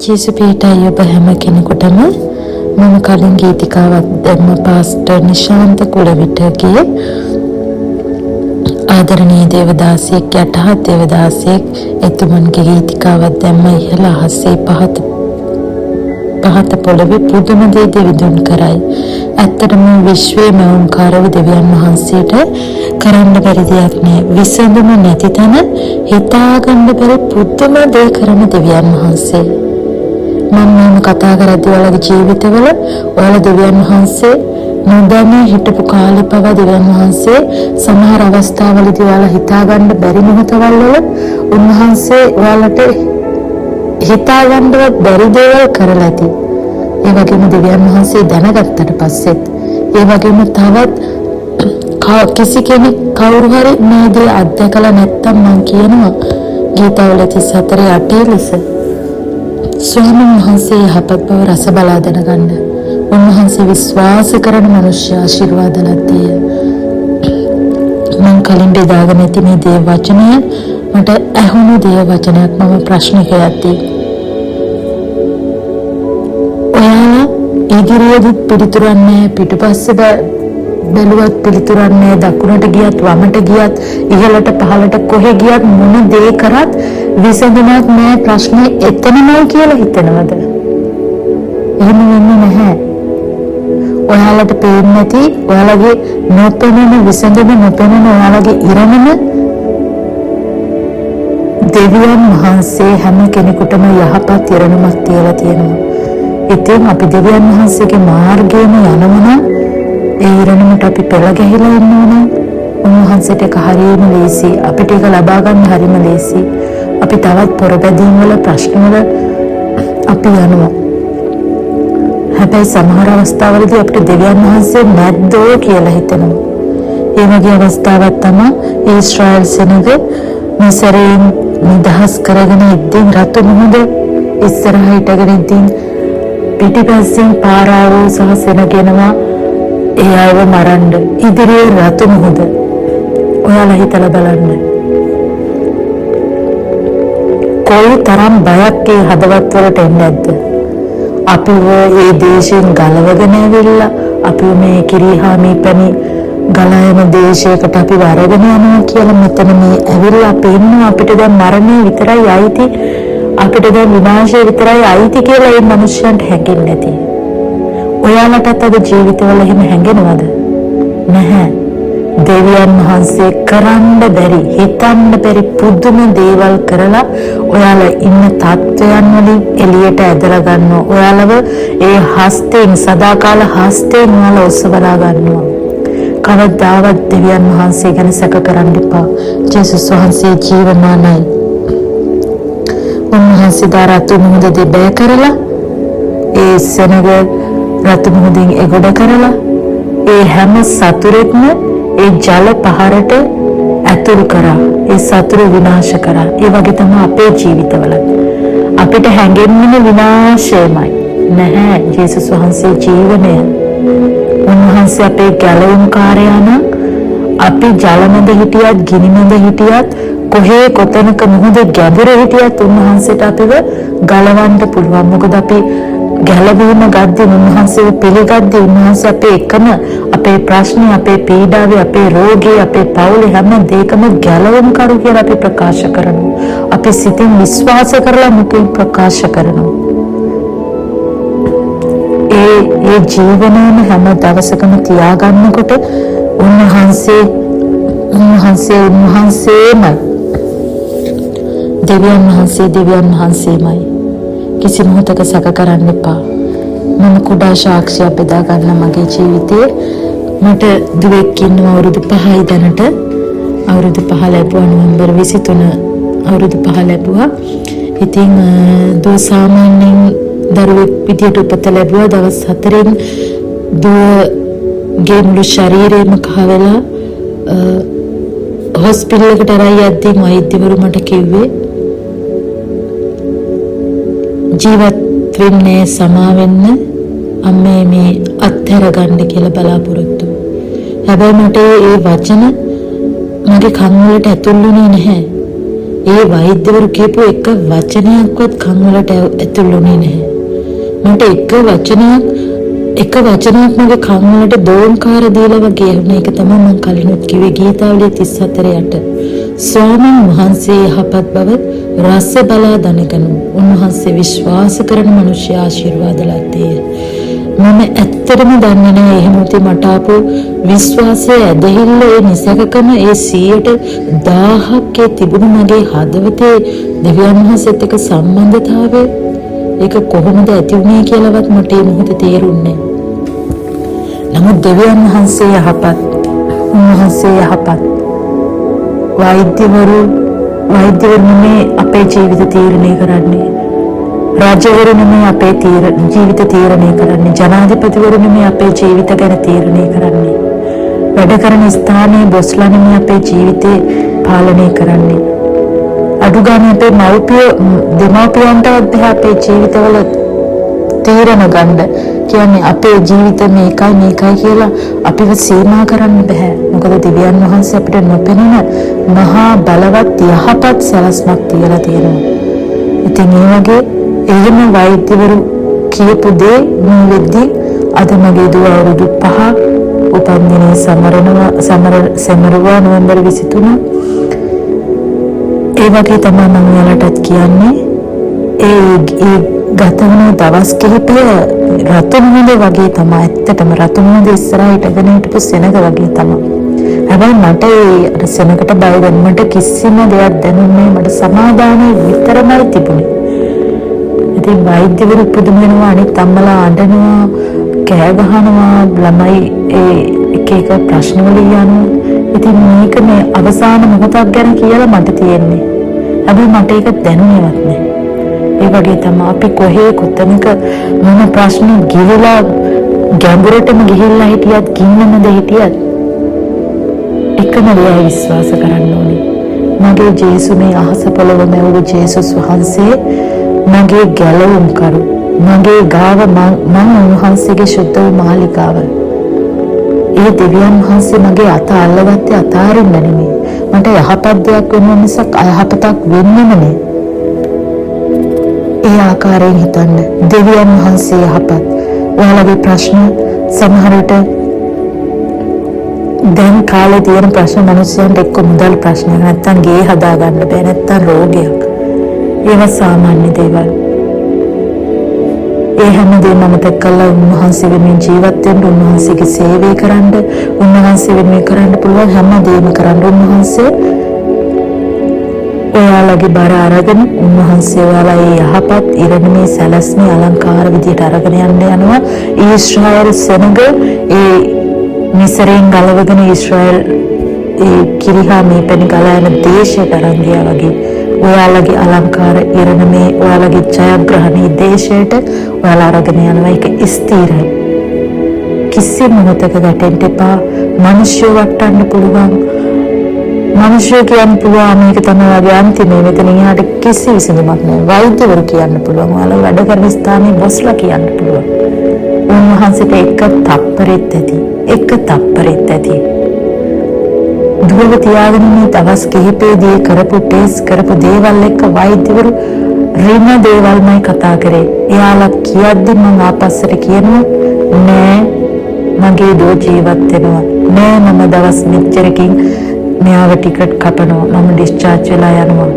ජේසුපීටයි ඔබ හැම කෙනෙකුටම මම කලින් ගීතිකාවක් දැම්ම පාස්ටර් නිශාන්ත කුලවිටගේ ආදරණීය දේවදාසියෙක් යටහත් දේවදාසියෙක් එතුමන්ගේ ගීතිකාවක් දැම්ම ඉහළ අහසේ පහත පොළවේ පුදුම දේ දෙවිඳුන් කරයි. ඇත්තටම විශ්වයේ මෞංකාර වූ දෙවියන් වහන්සේට කරන්න බැරි දෙයක් නෑ. විසඳුම නැති තැන හිතාගන්න බැරි පුදුම දේ කරන දෙවියන් වහන්සේ. මම කතා කරද්දී ඔයාලගේ ජීවිතවල ඔයාලා දෙවියන් වහන්සේ නොදැනී හිටපු කාලේ පවා දෙවියන් වහන්සේ සමහර අවස්ථාවලදී ඔයාලා හිතාගන්න බැරි මොහොතවල උන්වහන්සේ ඔයාලට හිතාගන්නවත් බැරි දේවල් කරලා ඇති. ඒ වගේම දෙවියන් වහන්සේ දැනගත්තට පස්සෙත් ඒ වගේම තවත් කිසි කෙනෙක් කවුරු හරි මේ දේ අත්දැකලා නැත්තම් මම කියනවා ගීතවල 34:8 ලෙස ස්වාමීන් වහන්සේ යහපත් බව රස බලා දැනගන්න. උන්වහන්සේ විශ්වාස කරන මිනිස්සු ආශිර්වාද ලද්දේ. මම කලින් බෙදාගෙන ඇති මේ දේව වචනය මට ඇහුණු දේව වචනයක් මම ප්‍රශ්නික යද්දී. ඔයාලා ඉදිරියේදී පිළිතුරන්නේ පිටුපස්සේ බැලුවත් පිළිතුරන්නේ දකුණට ගියත් වමට ගියත් ඉහළට පහළට කොහෙ ගියත් මොන දේ කරත් විසඳුමක් නැහැ ප්‍රශ්නේ එතනමයි කියලා හිතනවද? එහෙම වෙන්නේ නැහැ. ඔයාලට පේන්නේ නැති ඔයාලගේ නොපෙනෙන විසඳුම නොපෙනෙන ඔයාලගේ ඉරණම දෙවියන් වහන්සේ හැම කෙනෙකුටම යහපත් ඉරණමක් තියලා තියෙනවා. ඉතින් අපි දෙවියන් වහන්සේගේ මාර්ගයේම යනවා ඒ ඉරණමට අපි පෙළ ගැහිලා ඉන්නවා. උන්වහන්සේට ඒක හරියම ලේසි. අපිට ඒක ලබා ගන්න හරියම ලේසි. අපි තවත් පොරබැදීම් වල ප්‍රශ්න වල අපි යනවා. හැබැයි සමහර අවස්ථාවලදී අපිට දෙවියන් වහන්සේ නැද්දෝ කියලා හිතෙනවා. ඒ වගේ අවස්ථාවක් තමයි ඊශ්‍රායල් සෙනග මිසරයෙන් නිදහස් කරගෙන ඉද්දී රතු මුහුද ඉස්සරහ හිටගෙන ඉද්දී පිටිපස්සෙන් පාරාවෝ සහ සෙනගෙනවා ඒ අයව මරන්න. ඉදිරියේ රතු මුහුද. ඔයාලා හිතලා බලන්න. කොයි තරම් බයක් ඒ හදවත් වලට එන්නේ නැද්ද? අපි මේ දේශයෙන් ගලවගෙන ඇවිල්ලා අපි මේ කිරිහාමි පැණි ගලයන දේශයකට අපි වරගෙන යනවා කියලා මෙතන මේ ඇවිල්ලා අපි ඉන්නවා. අපිට දැන් මරණය විතරයි අයිති, අපිට දැන් විනාශය විතරයි අයිති කියලා මේ මිනිස්සුන්ට හැඟෙන්නේ නැති. ඔයාලටත් අද ජීවිතවල එහෙම හැඟෙනවද? නැහැ. දෙවියන් වහන්සේ කරන්න බැරි, හිතන්න බැරි පුදුම දේවල් කරලා ඔයාලා ඉන්න තත්ත්වයන් වලින් එළියට ඇදලා ගන්නවා. ඔයාලව ඒ හස්තයෙන් සදාකාල හස්තයෙන් ඔයාලා ඔසවලා ගන්නවා. කවදාවත් දෙවියන් වහන්සේ ගැන සැක කරන්න එපා. ජේසුස් වහන්සේ ජීවමානයි. උන්වහන්සේ දරතු මුහුද දෙබෑ කරලා ඒ සෙනග රතු මුහුදින් එගොඩ කරලා ඒ හැම සතුරෙක්ම ඒ ජල පහරට ඇතුල් කරා. ඒ සතුරු විනාශ කරා. ඒ වගේ තමයි අපේ ජීවිතවල අපිට හැඟෙන්නේ විනාශයමයි. නැහැ. ජේසුස් වහන්සේ ජීවනය. උන්වහන්සේ අපේ ගැලවුම්කාරයා නම් අපි ජල මැද හිටියත් ගිනි මැද හිටියත් කොහේ කොතනක මුහුද ගැඹුරේ හිටියත් උන්වහන්සේට අපිව ගලවන්න පුළුවන්. මොකද අපි ගැලවීම ගද්දී උන්වහන්සේව පිළිගද්දී උන්වහන්සේ අපේ එකම අපේ ප්‍රශ්න, අපේ පීඩාවේ, අපේ රෝගේ, අපේ පවුලේ හැම දෙයකම ගැලවුම් කරු කියලා අපි ප්‍රකාශ කරනවා. අපි සිතින් විශ්වාස කරලා මුකින් ප්‍රකාශ කරනවා. ඒ ජීවනයම හැම දවසකම තියාගන්නකොට උන්වහන්සේමයි. දෙවියන් වහන්සේමයි. කිසි මොහොතක සැක කරන්න එපා. මම කුඩා සාක්ෂියක් බෙදා ගන්න මගේ ජීවිතේ. මට දුවෙක් ඉන්නවා අවුරුදු 5යි දැනට. අවුරුදු 5 ලැබුවා නොවැම්බර් 23 අවුරුදු 5 ලැබුවා. ඉතින් දුව සාමාන්‍යයෙන් දරුවෙක් විදියට උපත ලැබුවා. දවස් 4න් දුවගේ මුළු ශරීරයම කහ වෙලා හොස්පිටල් එකට අරන් යද්දී වෛද්‍යවරු මට කිව්වේ ජීවත් වෙන්නේ සමා වෙන්න අම්මේ මේ අත්හැර ගන්න කියලා බලාපොරොත්තු. හැබැයි මට ඒ වචන මගේ කන් වලට ඇතුල් වුණේ නැහැ. ඒ වෛද්‍යවරු කියපු එක වචනයක්වත් කන් වලට ඇතුළුනේ නැහැ. මට එක වචනයක් මගේ කන් වලට දෝංකාර දීලා වගේ ඇහුණා. ඒක තමයි මම කලිනුත් කිව්වේ ගීතාවලිය 34 ස්වාමීන් වහන්සේ යහපත් බව රස බලා දැනගනු. උන්වහන්සේ විශ්වාස කරන මිනිස්සු ආශිර්වාද ලද්දේය. මම ඇත්තටම දන්නේ නැහැ එහෙම උති මට ආපු විශ්වාසය ඇදහිල්ල ඒ නිසකකම ඒ 100%ක් ඒ තිබුණු මගේ හදවතේ දෙවියන් වහන්සේත් එක්ක සම්බන්ධතාවය ඒක කොහොමද ඇති වුනේ කියලාවත් මට ඒ මොහොතේ තේරුන්නේ නැහැ. නමුත් දෙවියන් වහන්සේ යහපත්. උන්වහන්සේ යහපත්. වෛද්‍යවරු නෙමේ අපේ ජීවිත තීරණය කරන්නේ. රාජ්‍යවරු නෙමේ අපේ ජීවිත තීරණය කරන්නේ. ජනාධිපතිවරු නෙමේ අපේ ජීවිත ගැන තීරණය කරන්නේ. වැඩ කරන ස්ථානයේ බොස්ලා නෙමේ අපේ ජීවිතේ පාලනය කරන්නේ. අඩුගානේ අපේ දෙමව්පියන්ටවත් අපේ ජීවිතවල තීරණ ගන්න කියන්නේ අපේ ජීවිත මේකයි කියලා අපිව සීමා කරන්න බෑ. මොකද දෙවියන් වහන්සේ අපිට නොපෙනෙන මහා බලවත් යහපත් සලස්මක් තියලා තියෙනවා. ඉතින් ඒ වගේ එහෙම වෛද්‍යවරු කියපු දේ මේ වෙද්දී අද මගේ දුව අවුරුදු 5 උපන්දිනේ සමරුවා නොවැම්බර් 23. ඒ වගේ තමයි මම ඔයාලටත් කියන්නේ ඒ ගත වුණු දවස් කිහිපය රතුමුහුද වගේ තමයි. ඇත්තටම රතුමුහුද ඉස්සරහා හිටගෙන හිටපු සෙනග වගේ තමයි. හැබැයි මට ඒ සෙනගට බය වෙන්නට කිසිම දෙයක් දැනුන්නේ මට සමාදානය විතරමයි තිබුණේ. ඉතින් වෛද්‍යවරු පුදුම වෙනවා, අනිත් අම්මලා අඬනවා, කෑ ගහනවා, ළමයි ඒ එක ප්‍රශ්න වලින් යනවා. ඉතින් මේක මේ අවසාන මොහොතක් ගැන කියලා මට තියෙන්නේ. හැබැයි මට ඒක දැනුනේවත් නැහැ. ඒ වගේ තමයි අපි කොහේ කොතනක මොන ප්‍රශ්න ගිහිලා ගැඹුරටම ගිහිල්ලා හිටියත් ගින්නමද හිටියත් එකම දේ විශ්වාස කරන්න ඕනේ. මගේ ජේසුස් මේ අහස පොළව මැවුණු ජේසුස් වහන්සේ මගේ ගැලවුම් කරු. මගේ ගාව මම උන්වහන්සේගේ ශුද්ධ වූ මාලිකාව. ඒ දෙවියන් වහන්සේ මගේ අත අල්ලගත්තේ අතාරින්න නෙමෙයි. මට යහපත් දෙයක් වෙන මිසක් අයහපතක් වෙන්නේ නෙමෙයි. ඒ ආකාරයෙන් හිතන්න. දෙවියන් වහන්සේ යහපත්. ඔයාලගේ ප්‍රශ්න සමහර විට දැන් කාලේ තියෙන ප්‍රශ්න මිනිස්සුන්ට එක්ක මුදල් ප්‍රශ්න නැත්තම් ගේ හදා ගන්න බෑ නැත්තම් රෝගයක්. ඒවා සාමාන්‍ය දේවල්. ඒ හැමදේම මතක කරලා උන්වහන්සේ වෙනුවෙන් ජීවත් වෙන්න, උන්වහන්සේගේ සේවය කරන්න, උන්වහන්සේ වෙනුවෙන් කරන්න පුළුවන් හැමදේම කරන්න උන්වහන්සේ ඔයාලගේ බර අරගෙන උන්වහන්සේ ඔයාලා ඒ යහපත් ඉරණමේ සැලැස්මේ අලංකාර විදියට අරගෙන යනවා. ඊශ්‍රායල් සෙනග ඒ මිසරෙන් ගලවගෙන ඊශ්‍රායල් ඒ කිරිහා මේ පැණි ගලා යන දේශයට අරන් ගියා වගේ ඔයාලගේ අලංකාර ඉරණමේ ඔයාලගේ ජයග්‍රහණී දේශයට ඔයාලා අරගෙන යනවා. ඒක ස්ථිරයි. කිසිම මොහොතක ගැටෙන්න එපා. මිනිස්සු වටන්න පුළුවන්. මිනිස්සු කියන්න පුළුවන් මේක තමයි වගේ අන්තිමේ මෙතන එහාට කිසි විසඳුමක් නැහැ. වෛද්‍යවරු කියන්න පුළුවන්. ඔයාලා වැඩ කරන ස්ථානයේ බොස්ලා කියන්න පුළුවන්. උන්වහන්සේට එක තප්පරෙත් ඇති. දුරව තියාගෙන මේ දවස් කිහිපෙදී කරපු ටෙස්ට් කරපු දේවල් එක්ක වෛද්‍යවරු රිම දේවල්මයි කතා කරේ. එයාලා කියද්දි මම ආපස්සට කියනවා නෑ මගේ දෝ ජීවත් වෙනවා. නෑ මම දවස් මෙච්චරකින් මෙයාව ටිකට් කපනවා. මම ඩිස්චාර්ජ් වෙලා යනවා.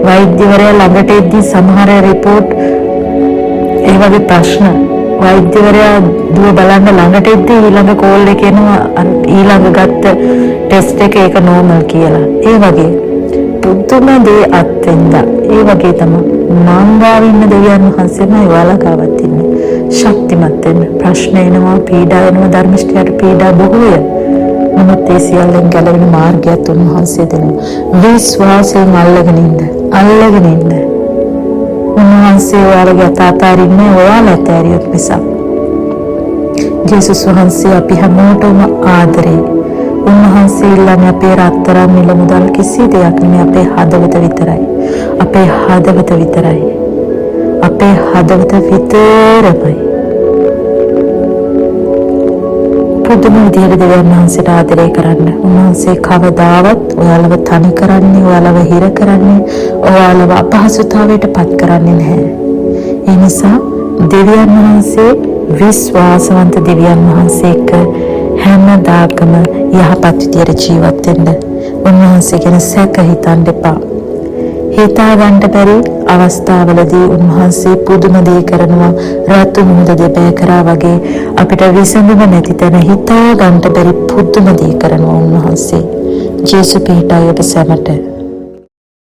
වෛද්‍යවරයා ළඟට එද්දි සමහර රිපෝට් ඒ වගේ ප්‍රශ්න වෛද්‍යවරයා දුව බලන්න ළඟට එද්දි ඊළඟ කෝල් එක එනවා ඊළඟ ගත්ත ටෙස්ට් එක ඒක නෝමල් කියලා. ඒ වගේ පුදුම දේ අත්වෙන්දා. ඒ වගේ තමයි මං ගාව ඉන්න දෙවියන් වහන්සේමයි ඔයාලා ගාවත් ඉන්නේ. ශක්තිමත් වෙන්න. ප්‍රශ්න එනවා, පීඩා එනවා, ධර්මිෂ්ඨයට පීඩා බොහෝය. නමුත් ඒ සියල්ලෙන් ගැලවෙන මාර්ගයත් උන්වහන්සේ දෙනවා. විශ්වාසයෙන් අල්ලගෙන ඉන්න. උන්වහන්සේ ඔයාලගේ අතාරින්නේ ඔයාලා ඇතෑරියොත් මිසක්. ජේසුස් වහන්සේ අපි හැමෝටම ආදරේ. උන්වහන්සේ ඉල්ලන්නේ අපේ රත්තරන් මිල මුදල් කිසි දෙයක් නෙමෙයි, අපේ හදවත විතරයි. අපේ හදවත විතරමයි. පුදුම විදිහට දෙවියන් වහන්සේට ආදරය කරන්න. උන්වහන්සේ කවදාවත් ඔයාලව තනි කරන්නේ, ඔයාලව හිර කරන්නේ, ඔයාලව අපහසුතාවයට පත් කරන්නේ නැහැ. ඒ නිසා දෙවියන් වහන්සේ විශ්වාසවන්ත දෙවියන් වහන්සේ එක්ක හැමදාකම යහපත් විදියට ජීවත් වෙන්න. උන්වහන්සේ ගැන සැක හිතන්න එපා. හිතා ගන්න බැරි අවස්ථාවලදී උන්වහන්සේ පුදුම දේ කරනවා. රතු මුහුද දෙපෑ කරා වගේ අපිට විසඳුම නැති තැන හිතා ගන්න බැරි පුදුම දේ කරනවා උන්වහන්සේ. ජේසු පිහිටයි ඔබ සැමට.